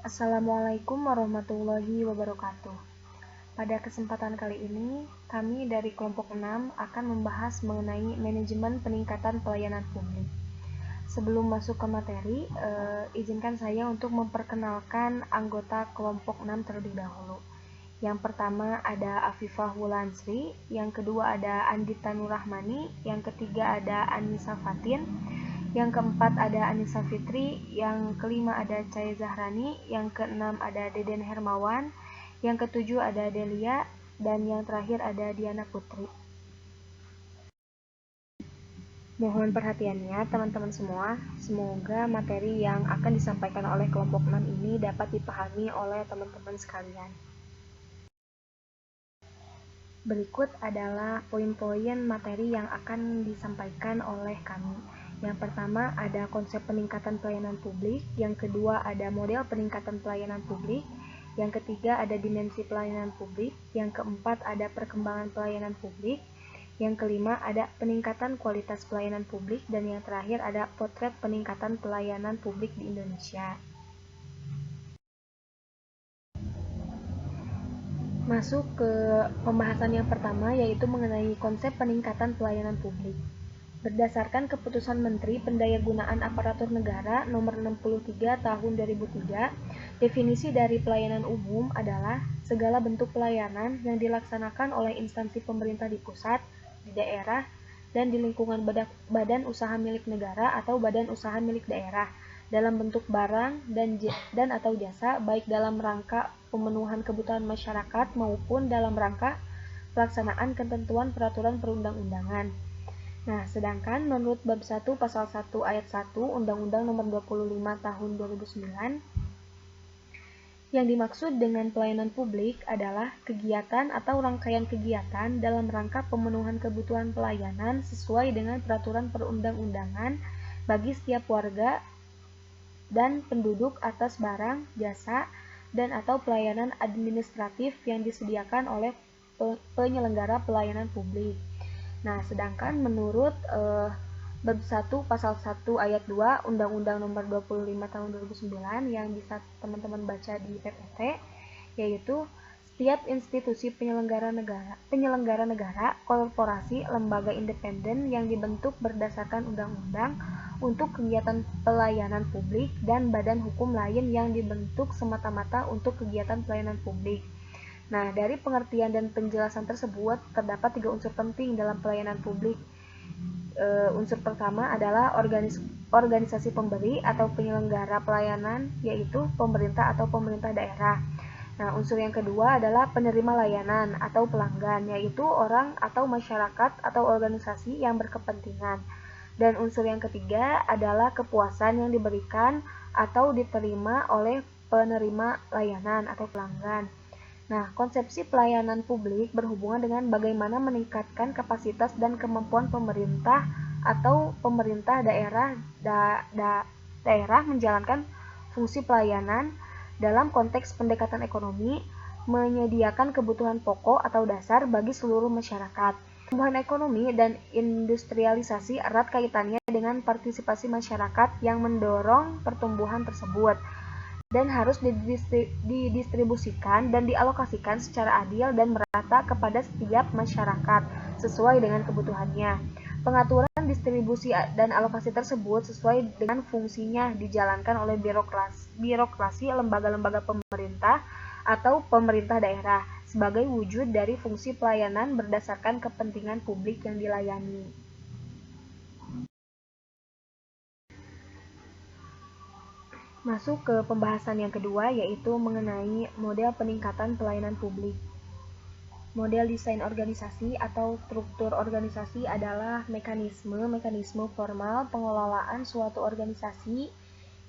Assalamualaikum warahmatullahi wabarakatuh. Pada kesempatan kali ini, kami dari kelompok 6 akan membahas mengenai manajemen peningkatan pelayanan publik. Sebelum masuk ke materi, izinkan saya untuk memperkenalkan anggota kelompok 6 terlebih dahulu. Yang pertama ada Afifah Wulansri, yang kedua ada Andita Nurrahmani, yang ketiga ada Anissa Fatin, yang keempat ada Anissa Fitri, yang kelima ada Cahaya Zahrani, yang keenam ada Deden Hermawan, yang ketujuh ada Delia, dan yang terakhir ada Diana Putri. Mohon perhatiannya teman-teman semua, semoga materi yang akan disampaikan oleh kelompok 6 ini dapat dipahami oleh teman-teman sekalian. Berikut adalah poin-poin materi yang akan disampaikan oleh kami. Yang pertama ada konsep peningkatan pelayanan publik, yang kedua ada model peningkatan pelayanan publik, yang ketiga ada dimensi pelayanan publik, yang keempat ada perkembangan pelayanan publik, yang kelima ada peningkatan kualitas pelayanan publik, dan yang terakhir ada potret peningkatan pelayanan publik di Indonesia. Masuk ke pembahasan yang pertama, yaitu mengenai konsep peningkatan pelayanan publik. Berdasarkan Keputusan Menteri Pendayagunaan Aparatur Negara Nomor 63 Tahun 2003, definisi dari pelayanan umum adalah segala bentuk pelayanan yang dilaksanakan oleh instansi pemerintah di pusat, di daerah, dan di lingkungan badan usaha milik negara atau badan usaha milik daerah dalam bentuk barang dan atau jasa, baik dalam rangka pemenuhan kebutuhan masyarakat maupun dalam rangka pelaksanaan ketentuan peraturan perundang-undangan. Nah, sedangkan menurut bab 1 pasal 1 ayat 1 Undang-Undang Nomor 25 Tahun 2009, yang dimaksud dengan pelayanan publik adalah kegiatan atau rangkaian kegiatan dalam rangka pemenuhan kebutuhan pelayanan sesuai dengan peraturan perundang-undangan bagi setiap warga dan penduduk atas barang, jasa, dan atau pelayanan administratif yang disediakan oleh penyelenggara pelayanan publik. Nah, sedangkan menurut bab 1 pasal 1 ayat 2 Undang-Undang Nomor 25 Tahun 2009 yang bisa teman-teman baca di PPT, yaitu setiap institusi penyelenggara negara, korporasi, lembaga independen yang dibentuk berdasarkan undang-undang untuk kegiatan pelayanan publik dan badan hukum lain yang dibentuk semata-mata untuk kegiatan pelayanan publik. Nah, dari pengertian dan penjelasan tersebut terdapat 3 unsur penting dalam pelayanan publik. Unsur pertama adalah organisasi pemberi atau penyelenggara pelayanan, yaitu pemerintah atau pemerintah daerah. Nah, unsur yang kedua adalah penerima layanan atau pelanggan, yaitu orang atau masyarakat atau organisasi yang berkepentingan. Dan unsur yang ketiga adalah kepuasan yang diberikan atau diterima oleh penerima layanan atau pelanggan. Nah, konsepsi pelayanan publik berhubungan dengan bagaimana meningkatkan kapasitas dan kemampuan pemerintah atau pemerintah daerah menjalankan fungsi pelayanan dalam konteks pendekatan ekonomi, menyediakan kebutuhan pokok atau dasar bagi seluruh masyarakat. Pertumbuhan ekonomi dan industrialisasi erat kaitannya dengan partisipasi masyarakat yang mendorong pertumbuhan tersebut dan harus didistribusikan dan dialokasikan secara adil dan merata kepada setiap masyarakat sesuai dengan kebutuhannya. Pengaturan distribusi dan alokasi tersebut sesuai dengan fungsinya dijalankan oleh birokrasi lembaga-lembaga pemerintah atau pemerintah daerah sebagai wujud dari fungsi pelayanan berdasarkan kepentingan publik yang dilayani. Masuk ke pembahasan yang kedua, yaitu mengenai model peningkatan pelayanan publik. Model desain organisasi atau struktur organisasi adalah mekanisme formal pengelolaan suatu organisasi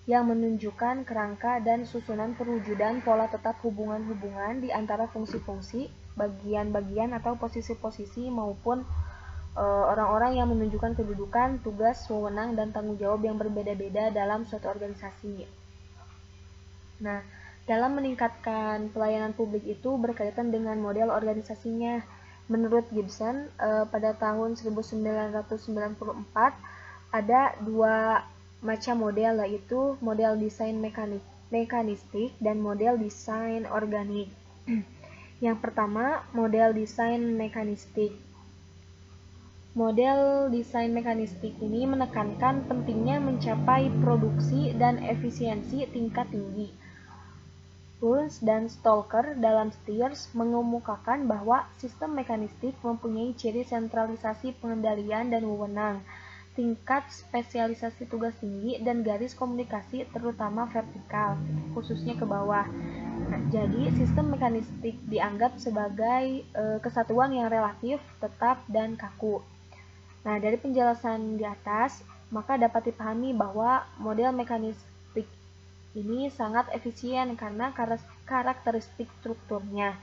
yang menunjukkan kerangka dan susunan perwujudan pola tetap hubungan-hubungan di antara fungsi-fungsi, bagian-bagian atau posisi-posisi maupun orang-orang yang menunjukkan kedudukan, tugas, wewenang, dan tanggung jawab yang berbeda-beda dalam suatu organisasi. Nah, dalam meningkatkan pelayanan publik itu berkaitan dengan model organisasinya. Menurut Gibson, pada tahun 1994 ada 2 macam model, yaitu model desain mekanistik, dan model desain organik. Yang pertama, model desain mekanistik. Model desain mekanistik ini menekankan pentingnya mencapai produksi dan efisiensi tingkat tinggi. Burns dan Stalker dalam Steers mengemukakan bahwa sistem mekanistik mempunyai ciri sentralisasi pengendalian dan wewenang, tingkat spesialisasi tugas tinggi, dan garis komunikasi terutama vertikal, khususnya ke bawah. Nah, jadi sistem mekanistik dianggap sebagai kesatuan yang relatif, tetap, dan kaku. Nah, dari penjelasan di atas, maka dapat dipahami bahwa model mekanistik ini sangat efisien karena karakteristik strukturnya.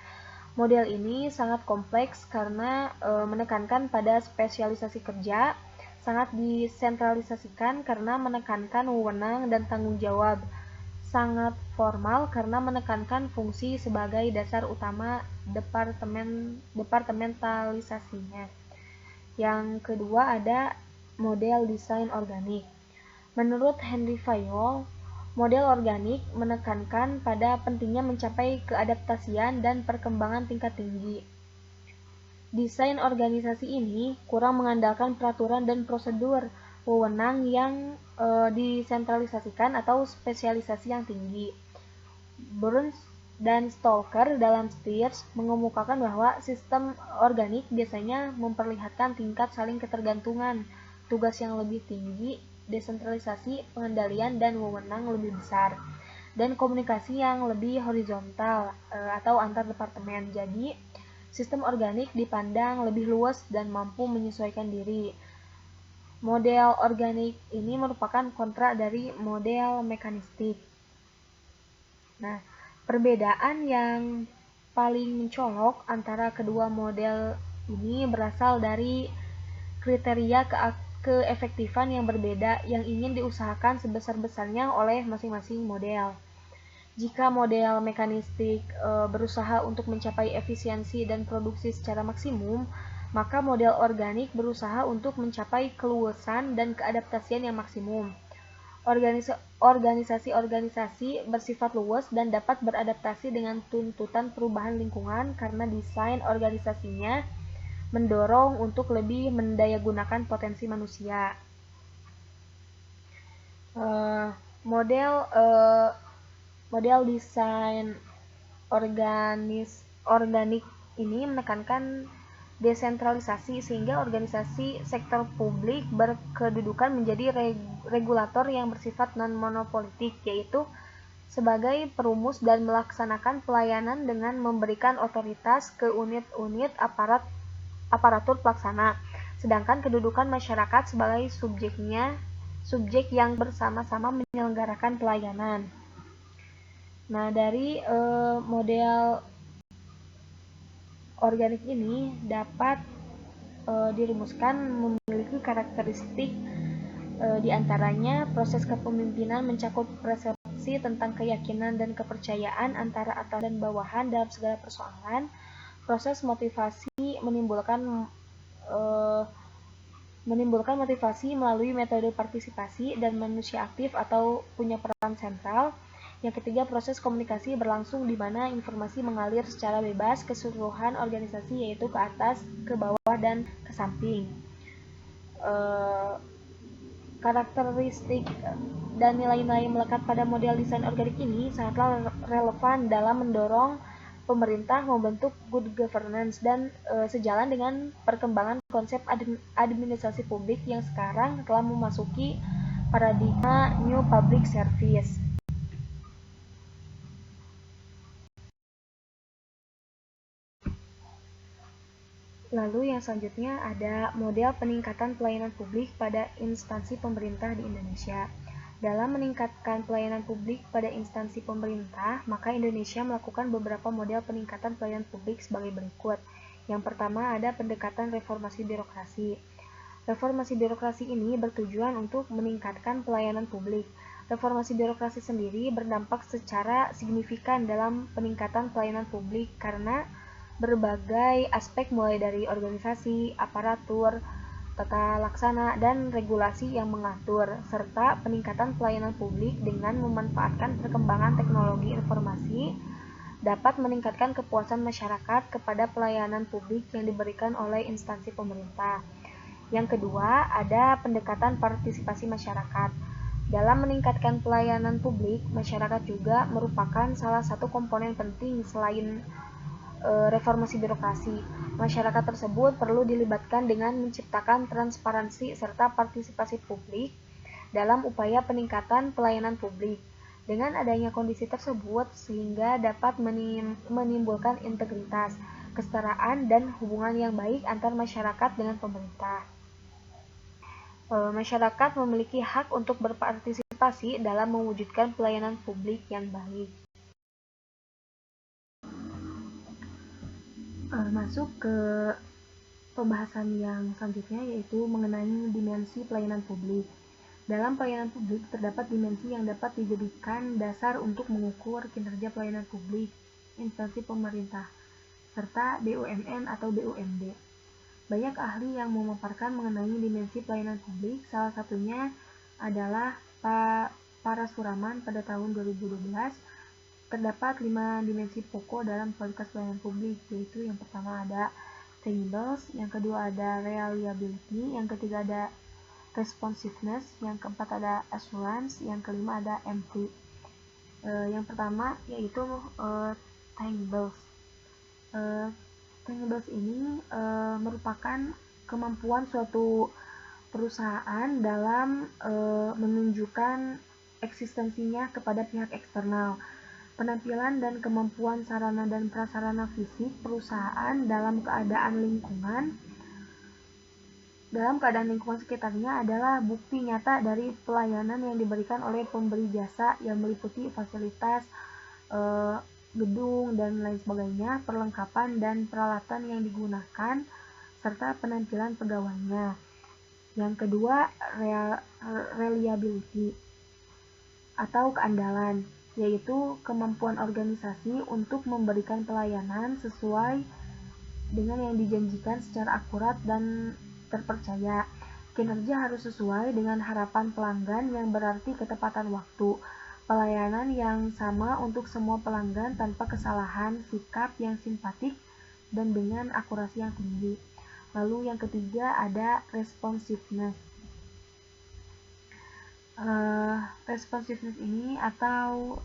Model ini sangat kompleks karena menekankan pada spesialisasi kerja, sangat disentralisasikan karena menekankan wewenang dan tanggung jawab, sangat formal karena menekankan fungsi sebagai dasar utama departementalisasinya. Yang kedua ada model desain organik. Menurut Henry Fayol, model organik menekankan pada pentingnya mencapai keadaptasian dan perkembangan tingkat tinggi. Desain organisasi ini kurang mengandalkan peraturan dan prosedur, wewenang yang disentralisasikan atau spesialisasi yang tinggi. Burns dan Stalker dalam Steers mengemukakan bahwa sistem organik biasanya memperlihatkan tingkat saling ketergantungan, tugas yang lebih tinggi, desentralisasi, pengendalian, dan wewenang lebih besar, dan komunikasi yang lebih horizontal atau antar departemen. Jadi, sistem organik dipandang lebih luas dan mampu menyesuaikan diri. Model organik ini merupakan kontra dari model mekanistik. Nah, perbedaan yang paling mencolok antara kedua model ini berasal dari kriteria keefektifan yang berbeda yang ingin diusahakan sebesar-besarnya oleh masing-masing model. Jika model mekanistik berusaha untuk mencapai efisiensi dan produksi secara maksimum, maka model organik berusaha untuk mencapai keluasan dan keadaptasian yang maksimum. Organisasi-organisasi bersifat luas dan dapat beradaptasi dengan tuntutan perubahan lingkungan karena desain organisasinya mendorong untuk lebih mendayagunakan potensi manusia. Model desain organik ini menekankan desentralisasi sehingga organisasi sektor publik berkedudukan menjadi regulator yang bersifat non-monopolitik, yaitu sebagai perumus dan melaksanakan pelayanan dengan memberikan otoritas ke unit-unit aparatur pelaksana, sedangkan kedudukan masyarakat sebagai subjek yang bersama-sama menyelenggarakan pelayanan. Nah, dari model organik ini dapat dirumuskan memiliki karakteristik diantaranya proses kepemimpinan mencakup persepsi tentang keyakinan dan kepercayaan antara atas dan bawahan dalam segala persoalan. Proses motivasi menimbulkan motivasi melalui metode partisipasi dan manusia aktif atau punya peran sentral. Yang ketiga, proses komunikasi berlangsung di mana informasi mengalir secara bebas keseluruhan organisasi, yaitu ke atas, ke bawah, dan ke samping. Karakteristik dan nilai-nilai melekat pada model desain organik ini sangatlah relevan dalam mendorong pemerintah membentuk good governance dan sejalan dengan perkembangan konsep administrasi publik yang sekarang telah memasuki paradigma New Public Service. Lalu yang selanjutnya ada model peningkatan pelayanan publik pada instansi pemerintah di Indonesia. Dalam meningkatkan pelayanan publik pada instansi pemerintah, maka Indonesia melakukan beberapa model peningkatan pelayanan publik sebagai berikut. Yang pertama ada pendekatan reformasi birokrasi. Reformasi birokrasi ini bertujuan untuk meningkatkan pelayanan publik. Reformasi birokrasi sendiri berdampak secara signifikan dalam peningkatan pelayanan publik karena berbagai aspek mulai dari organisasi, aparatur, tata laksana, dan regulasi yang mengatur, serta peningkatan pelayanan publik dengan memanfaatkan perkembangan teknologi informasi dapat meningkatkan kepuasan masyarakat kepada pelayanan publik yang diberikan oleh instansi pemerintah. Yang kedua, ada pendekatan partisipasi masyarakat. Dalam meningkatkan pelayanan publik, masyarakat juga merupakan salah satu komponen penting selain reformasi birokrasi. Masyarakat tersebut perlu dilibatkan dengan menciptakan transparansi serta partisipasi publik dalam upaya peningkatan pelayanan publik. Dengan adanya kondisi tersebut, sehingga dapat menimbulkan integritas, kesetaraan, dan hubungan yang baik antar masyarakat dengan pemerintah. Masyarakat memiliki hak untuk berpartisipasi dalam mewujudkan pelayanan publik yang baik. Masuk ke pembahasan yang selanjutnya, yaitu mengenai dimensi pelayanan publik. Dalam pelayanan publik terdapat dimensi yang dapat dijadikan dasar untuk mengukur kinerja pelayanan publik, instansi pemerintah, serta BUMN atau BUMD. Banyak ahli yang memaparkan mengenai dimensi pelayanan publik, salah satunya adalah Parasuraman pada tahun 2012. Terdapat 5 dimensi pokok dalam kualitas pelayanan publik, yaitu yang pertama ada tangibles, yang kedua ada reliability, yang ketiga ada responsiveness, yang keempat ada assurance, yang kelima ada MT. Yang pertama yaitu tangibles. Tangibles ini merupakan kemampuan suatu perusahaan dalam menunjukkan eksistensinya kepada pihak eksternal. Penampilan dan kemampuan sarana dan prasarana fisik perusahaan dalam keadaan lingkungan sekitarnya adalah bukti nyata dari pelayanan yang diberikan oleh pemberi jasa yang meliputi fasilitas, gedung, dan lain sebagainya, perlengkapan dan peralatan yang digunakan, serta penampilan pegawainya. Yang kedua, reliability atau keandalan, yaitu kemampuan organisasi untuk memberikan pelayanan sesuai dengan yang dijanjikan secara akurat dan terpercaya. Kinerja harus sesuai dengan harapan pelanggan, yang berarti ketepatan waktu, pelayanan yang sama untuk semua pelanggan tanpa kesalahan, sikap yang simpatik, dan dengan akurasi yang tinggi. Lalu yang ketiga ada responsiveness. Responsiveness ini atau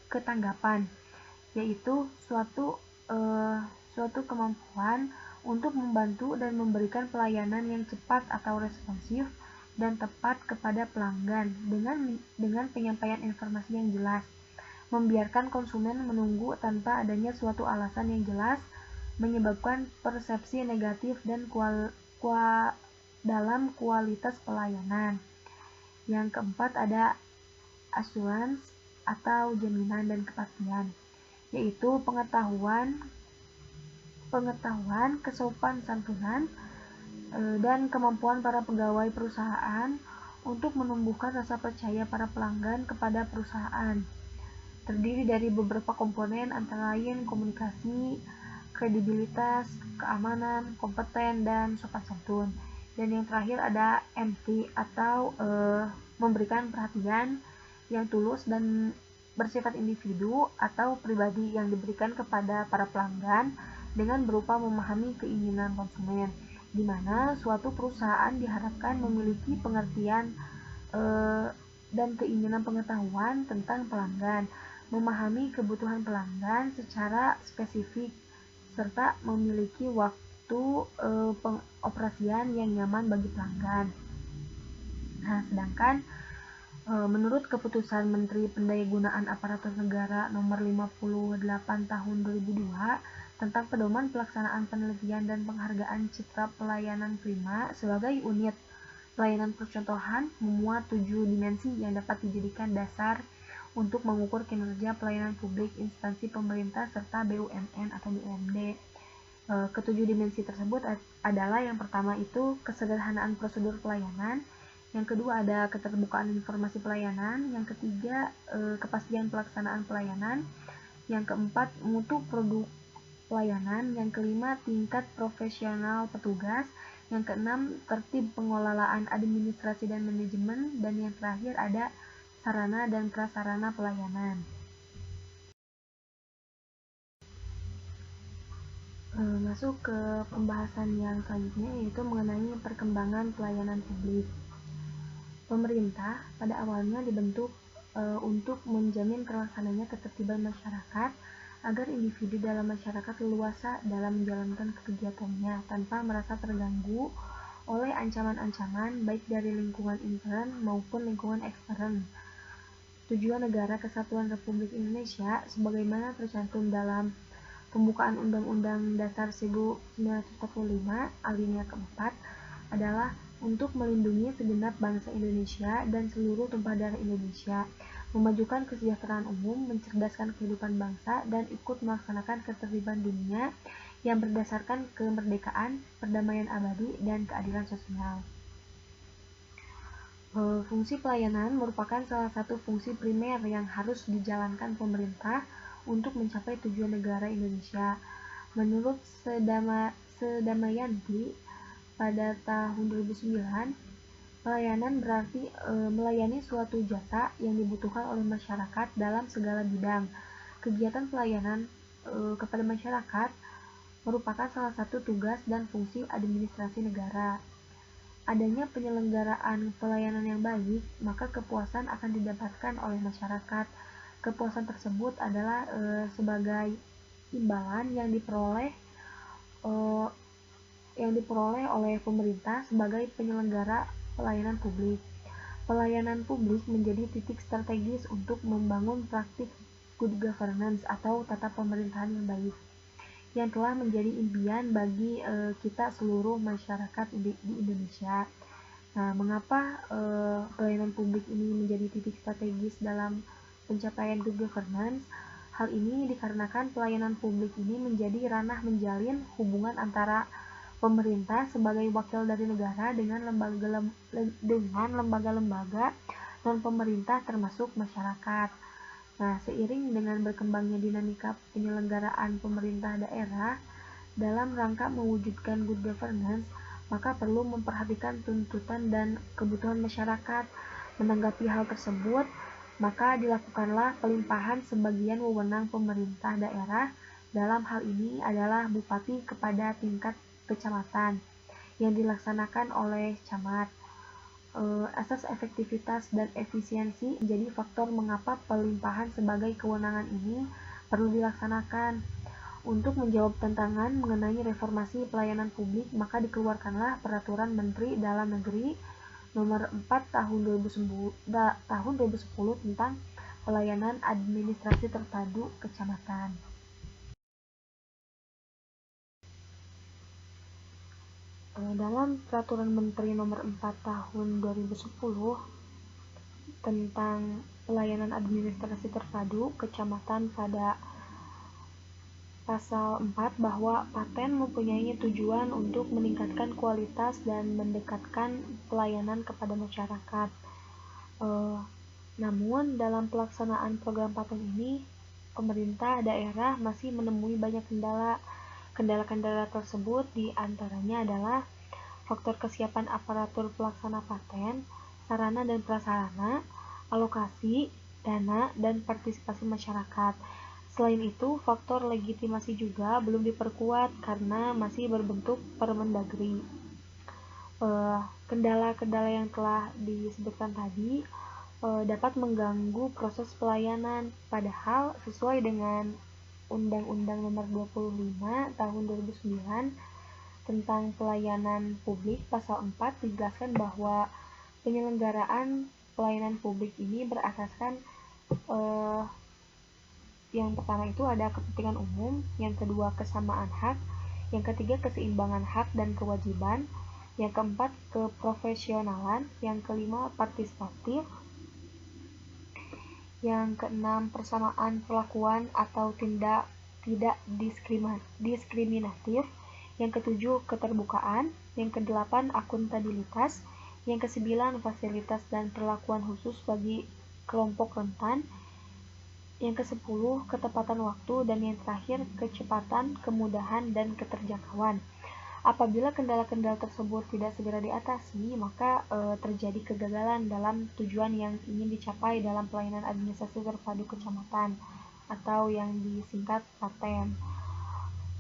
ketanggapan, yaitu suatu kemampuan untuk membantu dan memberikan pelayanan yang cepat atau responsif dan tepat kepada pelanggan dengan penyampaian informasi yang jelas. Membiarkan konsumen menunggu tanpa adanya suatu alasan yang jelas menyebabkan persepsi negatif dan dalam kualitas pelayanan. Yang keempat ada assurance atau jaminan dan kepastian, yaitu pengetahuan, kesopan santunan, dan kemampuan para pegawai perusahaan untuk menumbuhkan rasa percaya para pelanggan kepada perusahaan. Terdiri dari beberapa komponen, antara lain komunikasi, kredibilitas, keamanan, kompeten, dan sopan santun. Dan yang terakhir ada MT atau memberikan perhatian yang tulus dan bersifat individu atau pribadi yang diberikan kepada para pelanggan dengan berupa memahami keinginan konsumen, di mana suatu perusahaan diharapkan memiliki pengertian dan keinginan pengetahuan tentang pelanggan, memahami kebutuhan pelanggan secara spesifik, serta memiliki waktu pengoperasian yang nyaman bagi pelanggan. Nah, sedangkan menurut keputusan Menteri Pendayagunaan Aparatur Negara Nomor 58 Tahun 2002 tentang pedoman pelaksanaan penelitian dan penghargaan citra pelayanan prima sebagai unit pelayanan percontohan, memuat 7 dimensi yang dapat dijadikan dasar untuk mengukur kinerja pelayanan publik instansi pemerintah serta BUMN atau BUMD. Ketujuh dimensi tersebut adalah yang pertama itu kesederhanaan prosedur pelayanan, yang kedua ada keterbukaan informasi pelayanan, yang ketiga kepastian pelaksanaan pelayanan, yang keempat mutu produk pelayanan, yang kelima tingkat profesional petugas, Yang keenam, tertib pengelolaan administrasi dan manajemen. Dan yang terakhir ada sarana dan prasarana pelayanan. Masuk ke pembahasan yang selanjutnya, yaitu mengenai perkembangan pelayanan publik. Pemerintah pada awalnya dibentuk untuk menjamin terlaksananya ketertiban masyarakat agar individu dalam masyarakat leluasa dalam menjalankan kegiatannya tanpa merasa terganggu oleh ancaman-ancaman baik dari lingkungan intern maupun lingkungan ekstern. Tujuan Negara Kesatuan Republik Indonesia sebagaimana tercantum dalam pembukaan Undang-Undang Dasar 1945 alinea keempat adalah untuk melindungi segenap bangsa Indonesia dan seluruh tumpah darah Indonesia, memajukan kesejahteraan umum, mencerdaskan kehidupan bangsa, dan ikut melaksanakan ketertiban dunia yang berdasarkan kemerdekaan, perdamaian abadi, dan keadilan sosial. Fungsi pelayanan merupakan salah satu fungsi primer yang harus dijalankan pemerintah untuk mencapai tujuan negara Indonesia. Menurut Sedamayanti pada tahun 2009, pelayanan berarti melayani suatu jasa yang dibutuhkan oleh masyarakat dalam segala bidang. Kegiatan pelayanan kepada masyarakat merupakan salah satu tugas dan fungsi administrasi negara. Adanya penyelenggaraan pelayanan yang baik, maka kepuasan akan didapatkan oleh masyarakat. Kepuasan tersebut adalah sebagai imbalan yang diperoleh oleh pemerintah sebagai penyelenggara pelayanan publik. Pelayanan publik menjadi titik strategis untuk membangun praktik good governance atau tata pemerintahan yang baik, yang telah menjadi impian bagi kita seluruh masyarakat di Indonesia. Nah, mengapa pelayanan publik ini menjadi titik strategis dalam pencapaian good governance? Hal ini dikarenakan pelayanan publik ini menjadi ranah menjalin hubungan antara pemerintah sebagai wakil dari negara dengan lembaga-lembaga non-pemerintah termasuk masyarakat. Nah, seiring dengan berkembangnya dinamika penyelenggaraan pemerintah daerah dalam rangka mewujudkan good governance, maka perlu memperhatikan tuntutan dan kebutuhan masyarakat. Menanggapi hal tersebut, maka dilakukanlah pelimpahan sebagian wewenang pemerintah daerah, dalam hal ini adalah bupati kepada tingkat kecamatan, yang dilaksanakan oleh camat. Asas efektivitas dan efisiensi menjadi faktor mengapa pelimpahan sebagai kewenangan ini perlu dilaksanakan. Untuk menjawab tantangan mengenai reformasi pelayanan publik, maka dikeluarkanlah Peraturan Menteri Dalam Negeri Nomor 4 tahun 2010 tentang Pelayanan Administrasi Terpadu Kecamatan. Dalam Peraturan Menteri Nomor 4 tahun 2010 tentang Pelayanan Administrasi Terpadu Kecamatan pada Pasal 4 bahwa paten mempunyai tujuan untuk meningkatkan kualitas dan mendekatkan pelayanan kepada masyarakat. Namun dalam pelaksanaan program paten ini, pemerintah daerah masih menemui banyak kendala. Kendala-kendala tersebut diantaranya adalah faktor kesiapan aparatur pelaksana paten, sarana dan prasarana, alokasi, dana, dan partisipasi masyarakat. Selain itu, faktor legitimasi juga belum diperkuat karena masih berbentuk Permendagri. Kendala-kendala yang telah disebutkan tadi dapat mengganggu proses pelayanan, padahal sesuai dengan Undang-Undang Nomor 25 Tahun 2009 tentang Pelayanan Publik Pasal 4 dijelaskan bahwa penyelenggaraan pelayanan publik ini berasaskan yang pertama itu ada kepentingan umum, yang kedua kesamaan hak, yang ketiga keseimbangan hak dan kewajiban, yang keempat keprofesionalan, yang kelima partisipatif, yang keenam persamaan perlakuan atau tidak diskriminatif, yang ketujuh keterbukaan, yang kedelapan akuntabilitas, yang kesembilan fasilitas dan perlakuan khusus bagi kelompok rentan, yang ke-10 ketepatan waktu, dan yang terakhir kecepatan, kemudahan, dan keterjangkauan. Apabila kendala-kendala tersebut tidak segera diatasi, maka terjadi kegagalan dalam tujuan yang ingin dicapai dalam pelayanan administrasi terpadu kecamatan atau yang disingkat PATEN.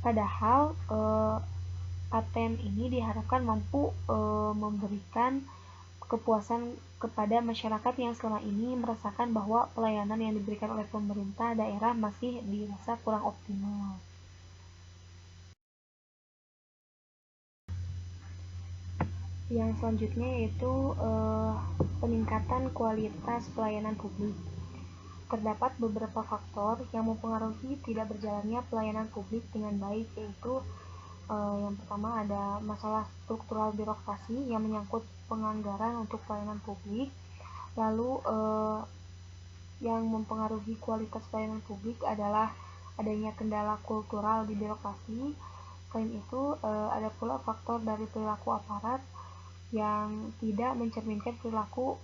Padahal PATEN ini diharapkan mampu memberikan kepuasan kepada masyarakat yang selama ini merasakan bahwa pelayanan yang diberikan oleh pemerintah daerah masih dirasa kurang optimal. Yang selanjutnya yaitu peningkatan kualitas pelayanan publik. Terdapat beberapa faktor yang mempengaruhi tidak berjalannya pelayanan publik dengan baik, yaitu yang pertama ada masalah struktural birokrasi yang menyangkut penganggaran untuk pelayanan publik. Lalu yang mempengaruhi kualitas pelayanan publik adalah adanya kendala kultural di birokrasi. Selain itu ada pula faktor dari perilaku aparat yang tidak mencerminkan perilaku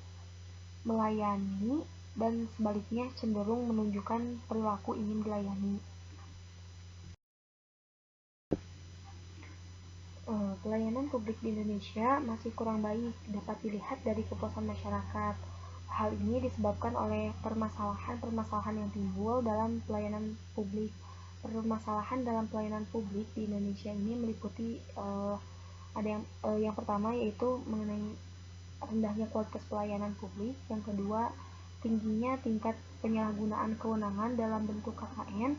melayani dan sebaliknya cenderung menunjukkan perilaku ingin dilayani. Pelayanan publik di Indonesia masih kurang baik dapat dilihat dari kepuasan masyarakat. Hal ini disebabkan oleh permasalahan-permasalahan yang timbul dalam pelayanan publik. Permasalahan dalam pelayanan publik di Indonesia ini meliputi ada yang pertama yaitu mengenai rendahnya kualitas pelayanan publik, yang kedua tingginya tingkat penyalahgunaan kewenangan dalam bentuk KKN,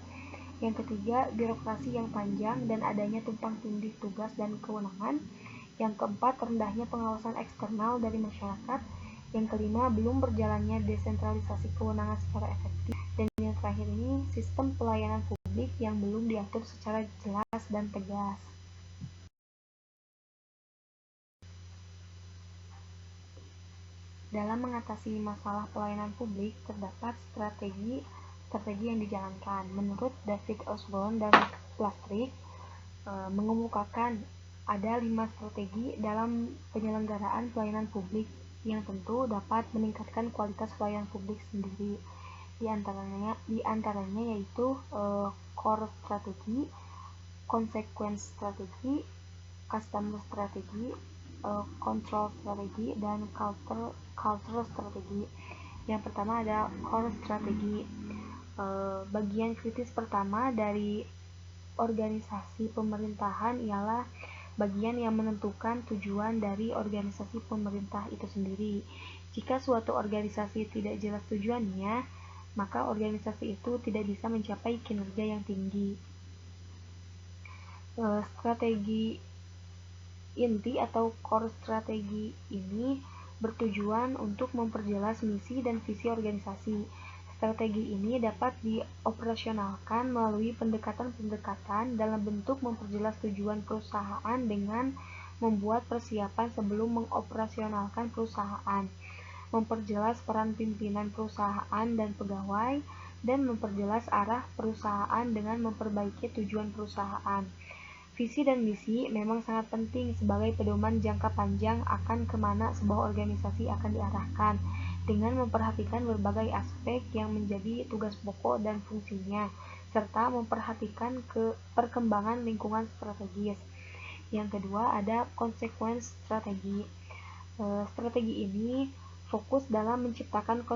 yang ketiga birokrasi yang panjang dan adanya tumpang tindih tugas dan kewenangan, yang keempat rendahnya pengawasan eksternal dari masyarakat, yang kelima belum berjalannya desentralisasi kewenangan secara efektif, dan yang terakhir ini sistem pelayanan publik yang belum diatur secara jelas dan tegas. Dalam mengatasi masalah pelayanan publik, terdapat strategi yang dijalankan. Menurut David Osborne dan Plastrick, mengemukakan ada 5 strategi dalam penyelenggaraan pelayanan publik yang tentu dapat meningkatkan kualitas pelayanan publik sendiri. Di antaranya yaitu core strategi, consequence strategi, customer strategi, control strategi, dan cultural strategi. Yang pertama ada core strategi. Bagian kritis pertama dari organisasi pemerintahan ialah bagian yang menentukan tujuan dari organisasi pemerintah itu sendiri. Jika suatu organisasi tidak jelas tujuannya, maka organisasi itu tidak bisa mencapai kinerja yang tinggi. Strategi inti atau core strategi ini bertujuan untuk memperjelas misi dan visi organisasi. Strategi ini dapat dioperasionalkan melalui pendekatan-pendekatan dalam bentuk memperjelas tujuan perusahaan dengan membuat persiapan sebelum mengoperasionalkan perusahaan, memperjelas peran pimpinan perusahaan dan pegawai, dan memperjelas arah perusahaan dengan memperbaiki tujuan perusahaan. Visi dan misi memang sangat penting sebagai pedoman jangka panjang akan kemana sebuah organisasi akan diarahkan, dengan memperhatikan berbagai aspek yang menjadi tugas pokok dan fungsinya, serta memperhatikan perkembangan lingkungan strategis. Yang kedua ada consequence strategi. Strategi ini fokus dalam menciptakan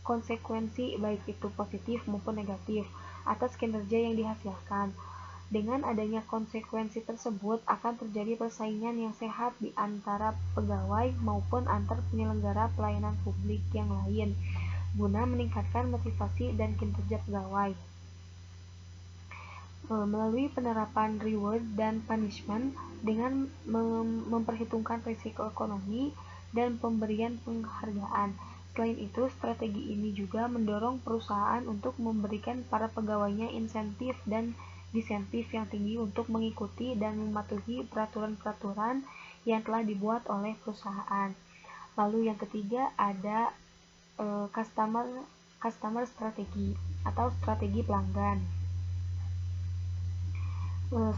konsekuensi baik itu positif maupun negatif atas kinerja yang dihasilkan. Dengan adanya konsekuensi tersebut akan terjadi persaingan yang sehat di antara pegawai maupun antar penyelenggara pelayanan publik yang lain, guna meningkatkan motivasi dan kinerja pegawai. Melalui penerapan reward dan punishment dengan memperhitungkan risiko ekonomi dan pemberian penghargaan. Selain itu, strategi ini juga mendorong perusahaan untuk memberikan para pegawainya insentif dan disentif yang tinggi untuk mengikuti dan mematuhi peraturan-peraturan yang telah dibuat oleh perusahaan. Lalu yang ketiga ada customer strategi atau strategi pelanggan.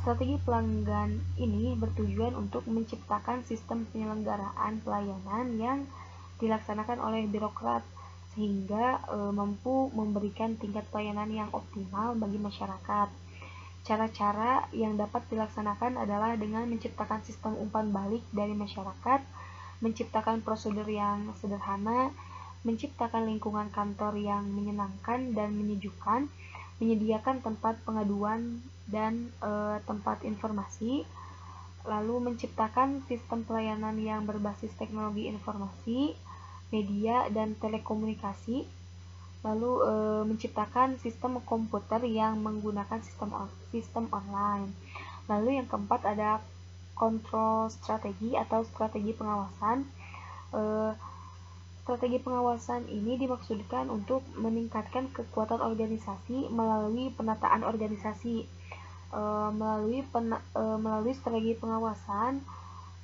Strategi pelanggan ini bertujuan untuk menciptakan sistem penyelenggaraan pelayanan yang dilaksanakan oleh birokrat sehingga mampu memberikan tingkat pelayanan yang optimal bagi masyarakat. Cara-cara yang dapat dilaksanakan adalah dengan menciptakan sistem umpan balik dari masyarakat, menciptakan prosedur yang sederhana, menciptakan lingkungan kantor yang menyenangkan dan menyejukkan, menyediakan tempat pengaduan dan tempat informasi, lalu menciptakan sistem pelayanan yang berbasis teknologi informasi, media, dan telekomunikasi, lalu menciptakan sistem komputer yang menggunakan sistem online. Lalu yang keempat ada kontrol strategi atau strategi pengawasan. Strategi pengawasan ini dimaksudkan untuk meningkatkan kekuatan organisasi melalui penataan organisasi. Melalui strategi pengawasan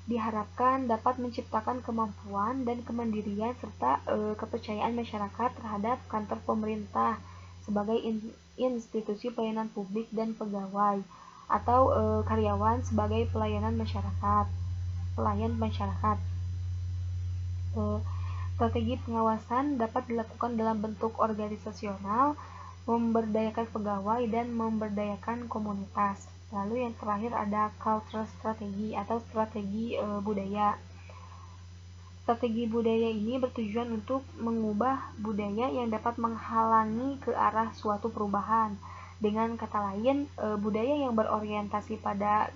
diharapkan dapat menciptakan kemampuan dan kemandirian serta kepercayaan masyarakat terhadap kantor pemerintah sebagai institusi pelayanan publik dan pegawai atau karyawan sebagai pelayan masyarakat. Strategi pengawasan dapat dilakukan dalam bentuk organisasional, memberdayakan pegawai, dan memberdayakan komunitas. Lalu yang terakhir ada cultural strategi atau strategi budaya. Strategi budaya ini bertujuan untuk mengubah budaya yang dapat menghalangi ke arah suatu perubahan. Dengan kata lain, budaya yang berorientasi pada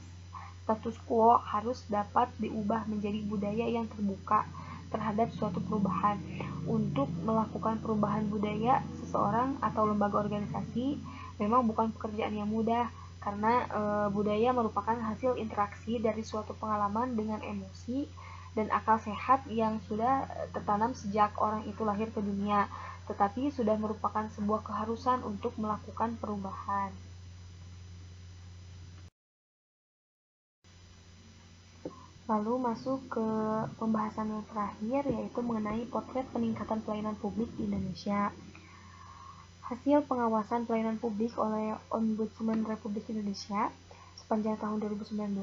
status quo harus dapat diubah menjadi budaya yang terbuka terhadap suatu perubahan. Untuk melakukan perubahan budaya seseorang atau lembaga organisasi memang bukan pekerjaan yang mudah, karena budaya merupakan hasil interaksi dari suatu pengalaman dengan emosi dan akal sehat yang sudah tertanam sejak orang itu lahir ke dunia, tetapi sudah merupakan sebuah keharusan untuk melakukan perubahan. Lalu masuk ke pembahasan yang terakhir, yaitu mengenai potret peningkatan pelayanan publik di Indonesia. Hasil pengawasan pelayanan publik oleh Ombudsman Republik Indonesia sepanjang tahun 2019,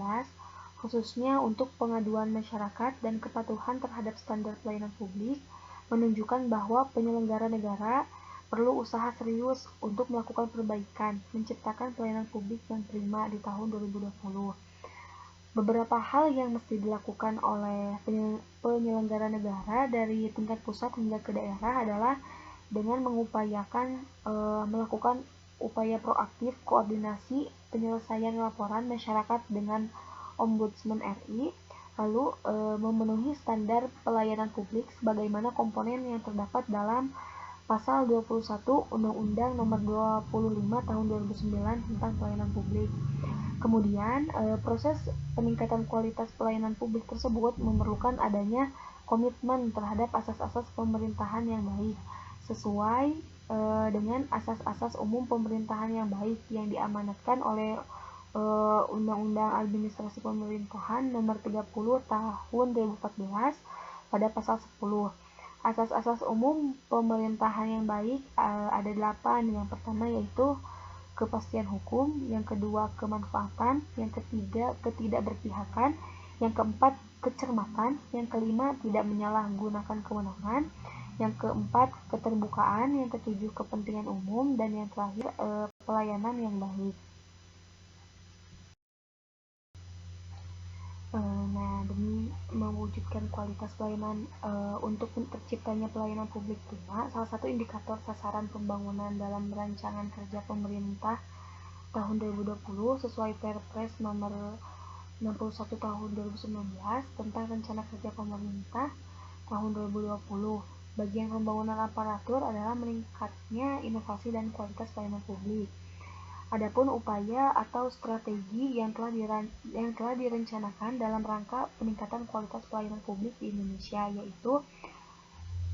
khususnya untuk pengaduan masyarakat dan kepatuhan terhadap standar pelayanan publik, menunjukkan bahwa penyelenggara negara perlu usaha serius untuk melakukan perbaikan, menciptakan pelayanan publik yang prima di tahun 2020. Beberapa hal yang mesti dilakukan oleh penyelenggara negara dari tingkat pusat hingga ke daerah adalah dengan melakukan upaya proaktif koordinasi penyelesaian laporan masyarakat dengan Ombudsman RI, lalu memenuhi standar pelayanan publik sebagaimana komponen yang terdapat dalam Pasal 21 Undang-Undang Nomor 25 Tahun 2009 tentang Pelayanan Publik. Kemudian, proses peningkatan kualitas pelayanan publik tersebut memerlukan adanya komitmen terhadap asas-asas pemerintahan yang baik, sesuai dengan asas-asas umum pemerintahan yang baik yang diamanatkan oleh Undang-Undang Administrasi Pemerintahan Nomor 30 Tahun 2014 pada pasal 10. Asas-asas umum pemerintahan yang baik ada 8. Yang pertama yaitu kepastian hukum, yang kedua kemanfaatan, yang ketiga ketidakberpihakan, yang keempat kecermatan, yang kelima tidak menyalahgunakan kewenangan, yang keempat keterbukaan, yang ketujuh kepentingan umum, dan yang terakhir pelayanan yang baik. Nah, demi mewujudkan kualitas pelayanan untuk terciptanya pelayanan publik prima, salah satu indikator sasaran pembangunan dalam rancangan kerja pemerintah tahun 2020 sesuai Perpres nomor 61 tahun 2019 tentang rencana kerja pemerintah tahun 2020. Bagian pembangunan aparatur adalah meningkatnya inovasi dan kualitas pelayanan publik. Adapun upaya atau strategi yang telah direncanakan dalam rangka peningkatan kualitas pelayanan publik di Indonesia, yaitu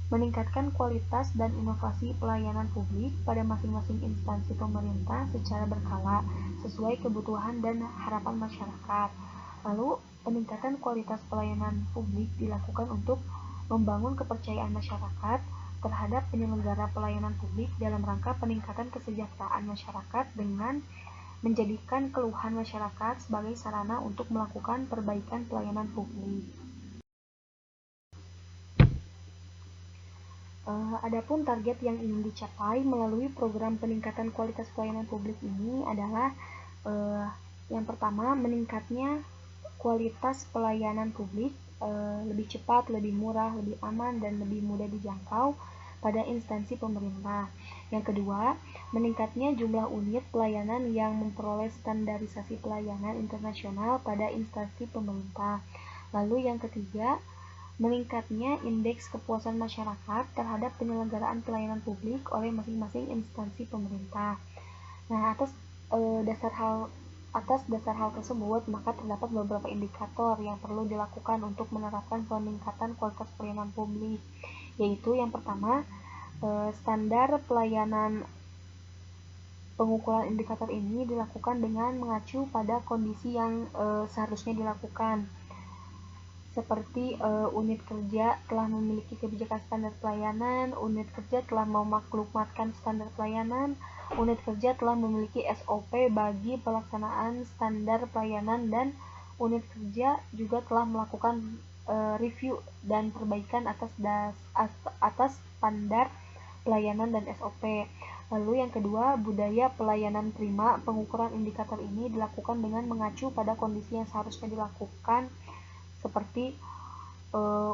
meningkatkan kualitas dan inovasi pelayanan publik pada masing-masing instansi pemerintah secara berkala sesuai kebutuhan dan harapan masyarakat. Lalu, peningkatan kualitas pelayanan publik dilakukan untuk membangun kepercayaan masyarakat terhadap penyelenggara pelayanan publik dalam rangka peningkatan kesejahteraan masyarakat dengan menjadikan keluhan masyarakat sebagai sarana untuk melakukan perbaikan pelayanan publik. Adapun target yang ingin dicapai melalui program peningkatan kualitas pelayanan publik ini adalah Yang pertama, meningkatnya kualitas pelayanan publik, lebih cepat, lebih murah, lebih aman, dan lebih mudah dijangkau pada instansi pemerintah. Yang kedua, meningkatnya jumlah unit pelayanan yang memperoleh standarisasi pelayanan internasional pada instansi pemerintah. Lalu yang ketiga, meningkatnya indeks kepuasan masyarakat terhadap penyelenggaraan pelayanan publik oleh masing-masing instansi pemerintah. Nah, atas dasar hal tersebut, maka terdapat beberapa indikator yang perlu dilakukan untuk menerapkan peningkatan kualitas pelayanan publik, yaitu yang pertama, standar pelayanan. Pengukuran indikator ini dilakukan dengan mengacu pada kondisi yang seharusnya dilakukan, seperti unit kerja telah memiliki kebijakan standar pelayanan, unit kerja telah memaklumatkan standar pelayanan, unit kerja telah memiliki SOP bagi pelaksanaan standar pelayanan, dan unit kerja juga telah melakukan review dan perbaikan atas standar pelayanan dan SOP. Lalu yang kedua, budaya pelayanan prima. Pengukuran indikator ini dilakukan dengan mengacu pada kondisi yang seharusnya dilakukan, seperti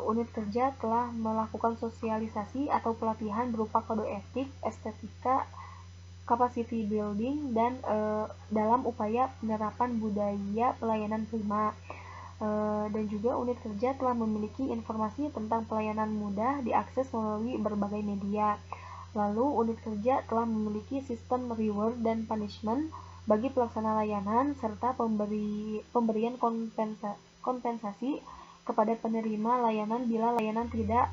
unit kerja telah melakukan sosialisasi atau pelatihan berupa kode etik, estetika, capacity building, dan dalam upaya penerapan budaya pelayanan prima. Dan juga unit kerja telah memiliki informasi tentang pelayanan mudah diakses melalui berbagai media. Lalu unit kerja telah memiliki sistem reward dan punishment bagi pelaksana layanan, serta pemberian kompensasi kepada penerima layanan bila layanan tidak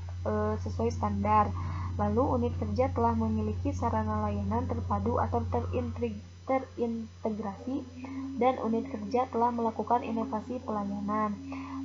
sesuai standar. Lalu unit kerja telah memiliki sarana layanan terpadu atau terintegrasi, dan unit kerja telah melakukan inovasi pelayanan.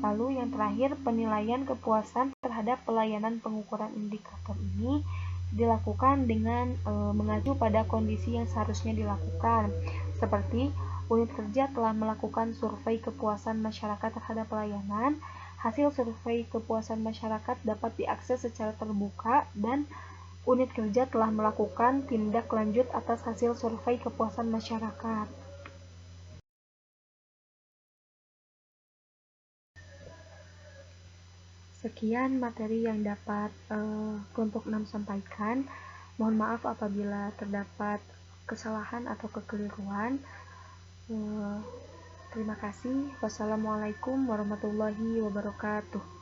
Lalu yang terakhir, penilaian kepuasan terhadap pelayanan. Pengukuran indikator ini dilakukan dengan mengacu pada kondisi yang seharusnya dilakukan, seperti unit kerja telah melakukan survei kepuasan masyarakat terhadap pelayanan. Hasil survei kepuasan masyarakat dapat diakses secara terbuka, dan unit kerja telah melakukan tindak lanjut atas hasil survei kepuasan masyarakat. Sekian materi yang dapat kelompok 6 sampaikan. Mohon maaf apabila terdapat kesalahan atau kekeliruan. Terima kasih. Wassalamualaikum warahmatullahi wabarakatuh.